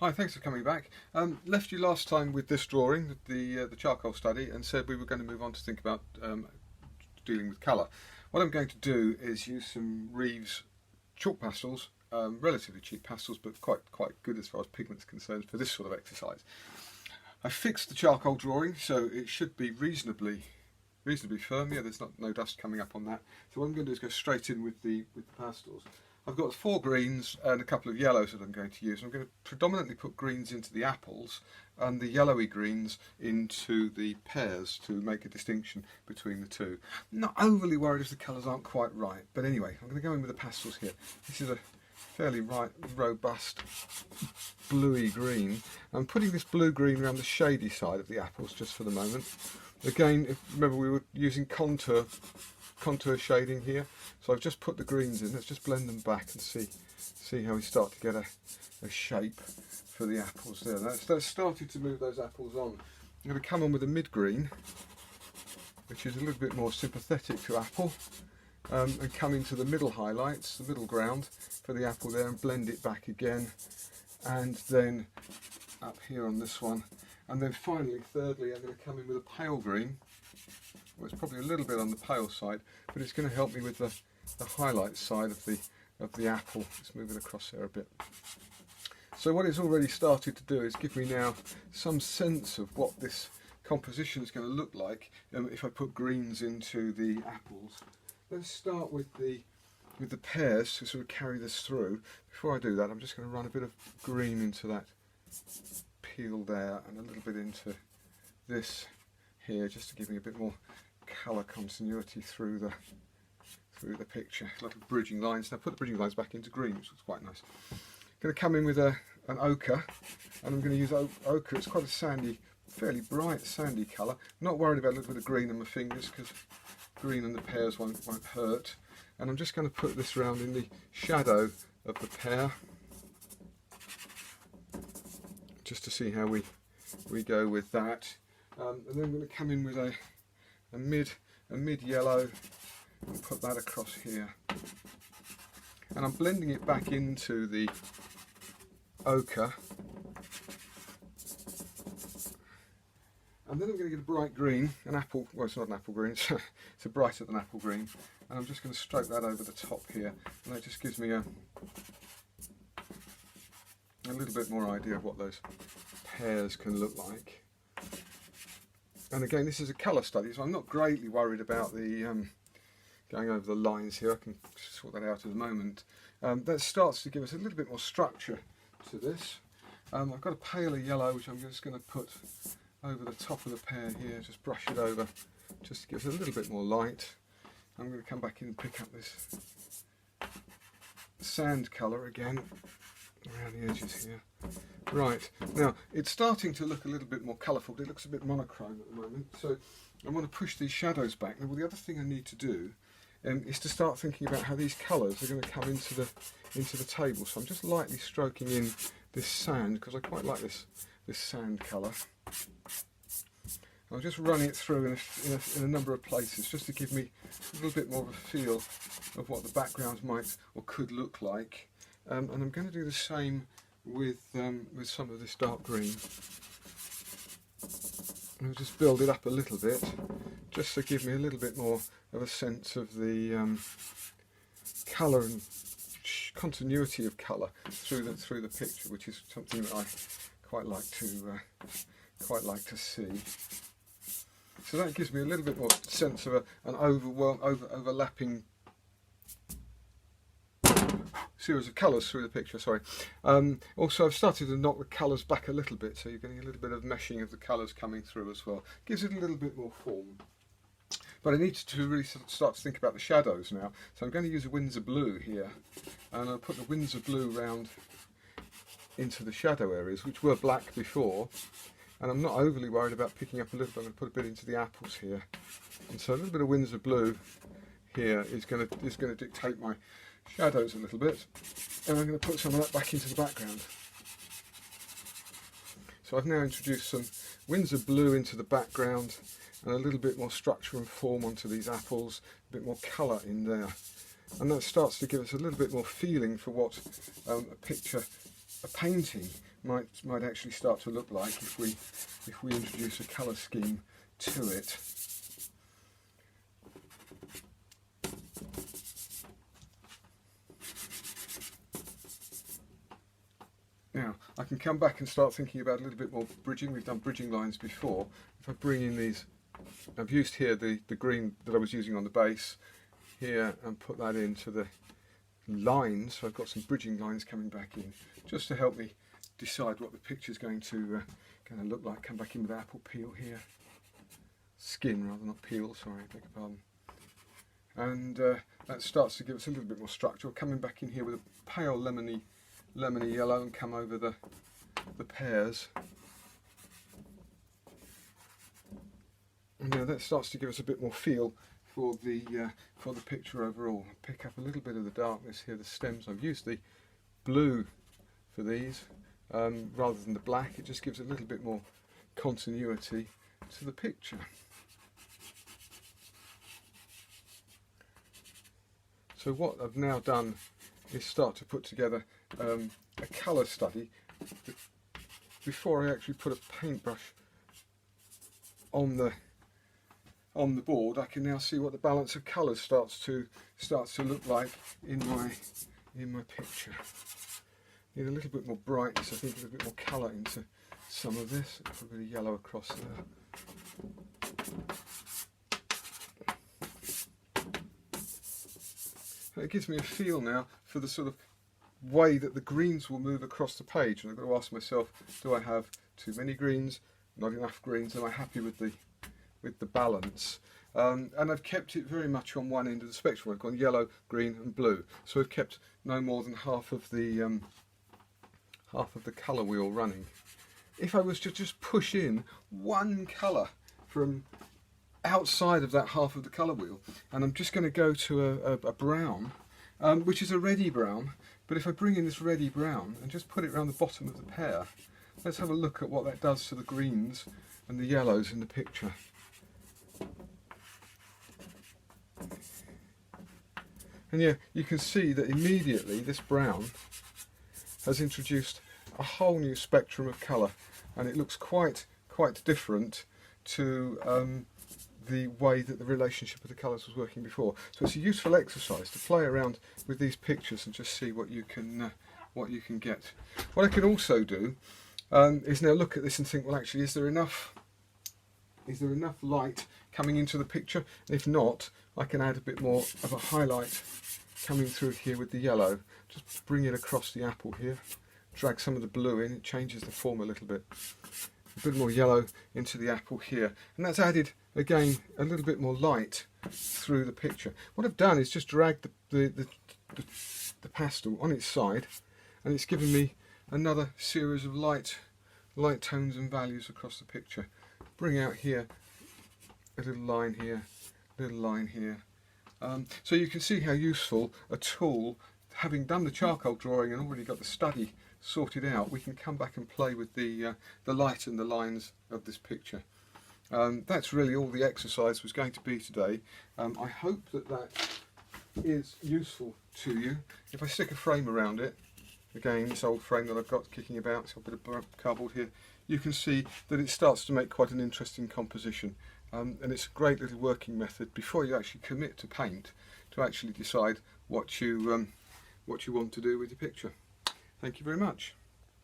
Hi, thanks for coming back. Left you last time with this drawing, the charcoal study, and said we were going to move on to think about dealing with colour. What I'm going to do is use some Reeves chalk pastels, relatively cheap pastels, but quite good as far as pigment's concerned for this sort of exercise. I fixed the charcoal drawing, so it should be reasonably firm. Yeah, there's no dust coming up on that. So what I'm going to do is go straight in with the pastels. I've got 4 greens and a couple of yellows that I'm going to use. I'm going to predominantly put greens into the apples and the yellowy greens into the pears to make a distinction between the two. I'm not overly worried if the colours aren't quite right, but anyway, I'm going to go in with the pastels here. This is a fairly robust bluey green. I'm putting this blue-green around the shady side of the apples just for the moment. Again, if remember we were using contour shading here, so I've just put the greens in. Let's just blend them back and see how we start to get a shape for the apples there. That's started to move those apples on. I'm going to come on with a mid-green, which is a little bit more sympathetic to apple, and come into the middle highlights, the middle ground for the apple there, and blend it back again, and then up here on this one, and then finally, thirdly, I'm going to come in with a pale green. Well, it's probably a little bit on the pale side, but it's going to help me with the highlight side of the apple. Let's move it across there a bit. So what it's already started to do is give me now some sense of what this composition is going to look like if I put greens into the apples. Let's start with the pears to sort of carry this through. Before I do that, I'm just going to run a bit of green into that peel there and a little bit into this here, just to give me a bit more colour continuity through the picture. Little bridging lines. Now put the bridging lines back into green, which looks quite nice. I'm going to come in with an ochre, and I'm going to use ochre. It's quite a sandy, fairly bright sandy colour. Not worried about a little bit of green on my fingers, because green and the pears won't hurt. And I'm just going to put this round in the shadow of the pear, just to see how we go with that. And then I'm going to come in with a mid yellow and put that across here. And I'm blending it back into the ochre. And then I'm going to get a bright green, an apple, well, it's not an apple green, it's a brighter than apple green. And I'm just going to stroke that over the top here. And that just gives me a little bit more idea of what those pears can look like. And again, this is a colour study, so I'm not greatly worried about the going over the lines here. I can sort that out in a moment. That starts to give us a little bit more structure to this. I've got a paler yellow, which I'm just going to put over the top of the pear here, just brush it over, just to give us a little bit more light. I'm going to come back in and pick up this sand colour again, around the edges here. Right, now it's starting to look a little bit more colourful. It looks a bit monochrome at the moment, so I want to push these shadows back. Now, well, the other thing I need to do is to start thinking about how these colours are going to come into the table. So I'm just lightly stroking in this sand, because I quite like this sand colour. I'll just run it through in a number of places, just to give me a little bit more of a feel of what the background might or could look like. And I'm going to do the same with some of this dark green. And I'll just build it up a little bit, just to give me a little bit more of a sense of the colour and continuity of colour through the picture, which is something that I quite like to see. So that gives me a little bit more sense of an overlapping series of colours through the picture, sorry. Also, I've started to knock the colours back a little bit, so you're getting a little bit of meshing of the colours coming through as well. Gives it a little bit more form. But I need to really start to think about the shadows now. So I'm going to use a Windsor blue here, and I'll put the Windsor blue round into the shadow areas, which were black before. And I'm not overly worried about picking up a little bit. I'm going to put a bit into the apples here. And so a little bit of Windsor blue here is going to dictate my shadows a little bit, and I'm going to put some of that back into the background. So I've now introduced some Windsor blue into the background, and a little bit more structure and form onto these apples, a bit more colour in there, and that starts to give us a little bit more feeling for what a painting might actually start to look like if we introduce a colour scheme to it. Now I can come back and start thinking about a little bit more bridging. We've done bridging lines before. If I bring in these, I've used here the green that I was using on the base here and put that into the lines, so I've got some bridging lines coming back in just to help me decide what the picture's going to look like. Come back in with apple peel here, skin rather, not peel, sorry, beg your pardon. And that starts to give us a little bit more structure. Coming back in here with a pale lemony yellow and come over the pears. And that starts to give us a bit more feel for the picture overall. Pick up a little bit of the darkness here. The stems, I've used the blue for these rather than the black. It just gives a little bit more continuity to the picture. So what I've now done is start to put together a colour study. Before I actually put a paintbrush on the board, I can now see what the balance of colours starts to look like in my picture. Need a little bit more brightness, I think, a little bit more colour into some of this. Put a bit of yellow across there. It gives me a feel now for the sort of way that the greens will move across the page, and I've got to ask myself, do I have too many greens, not enough greens, am I happy with the balance? And I've kept it very much on one end of the spectrum. I've gone yellow, green and blue, so I've kept no more than half of the colour wheel running. If I was to just push in one colour from outside of that half of the colour wheel, and I'm just going to go to a brown, which is a reddy brown, but if I bring in this reddy brown and just put it around the bottom of the pear, let's have a look at what that does to the greens and the yellows in the picture. And yeah, you can see that immediately this brown has introduced a whole new spectrum of colour, and it looks quite different to the way that the relationship of the colours was working before. So it's a useful exercise to play around with these pictures and just see what you can get. What I can also do is now look at this and think, well, actually, is there enough light coming into the picture? And if not, I can add a bit more of a highlight coming through here with the yellow. Just bring it across the apple here, drag some of the blue in, it changes the form a little bit. A bit more yellow into the apple here, and that's added again a little bit more light through the picture. What I've done is just dragged the pastel on its side, and it's given me another series of light tones and values across the picture. Bring out here a little line here, little line here. So you can see how useful a tool, having done the charcoal drawing and already got the study sorted out, we can come back and play with the light and the lines of this picture. That's really all the exercise was going to be today. I hope that is useful to you. If I stick a frame around it, again this old frame that I've got kicking about, it's got a bit of cardboard here, you can see that it starts to make quite an interesting composition. And it's a great little working method before you actually commit to paint, to actually decide what you want to do with your picture. Thank you very much.